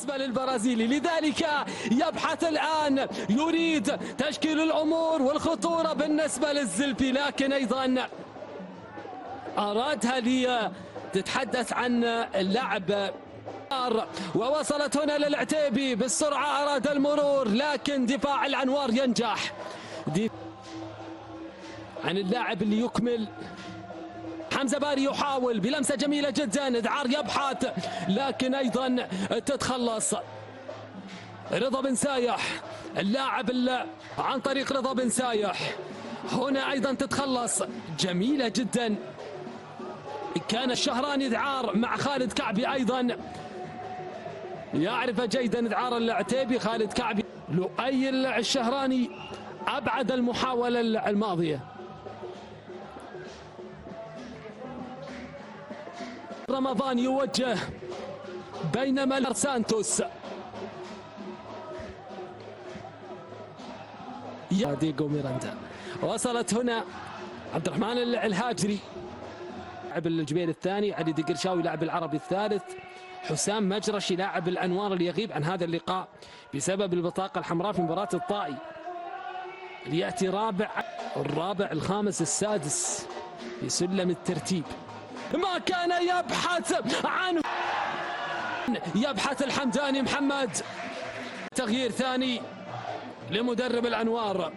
بالنسبة للبرازيلي، لذلك يبحث الآن، يريد تشكيل الأمور والخطورة بالنسبة للزلفي، لكن أيضا أرادها لي تتحدث عن اللاعب ووصلت هنا للعتيبي بالسرعة، أراد المرور لكن دفاع الأنوار ينجح. عن اللاعب اللي يكمل حمزة باري يحاول بلمسة جميلة جدا، إذعار يبحث لكن أيضا تتخلص. رضا بن سايح اللاعب عن طريق رضا بن سايح هنا أيضا تتخلص، جميلة جدا. كان الشهراني إذعار مع خالد كعبي، أيضا يعرف جيدا إذعار العتيبي خالد كعبي. لؤي الشهراني أبعد المحاولة الماضية. رمضان يوجه بينما سانتوس ديغو ميراندا. وصلت هنا عبد الرحمن الهاجري لاعب الجبيل الثاني، علي دقرشاوي لاعب العربي الثالث، حسام مجرشي لاعب الأنوار اللي يغيب عن هذا اللقاء بسبب البطاقة الحمراء في مباراة الطائي. ليأتي الرابع الخامس السادس في سلم الترتيب. ما كان يبحث الحمداني محمد. تغيير ثاني لمدرب الأنوار.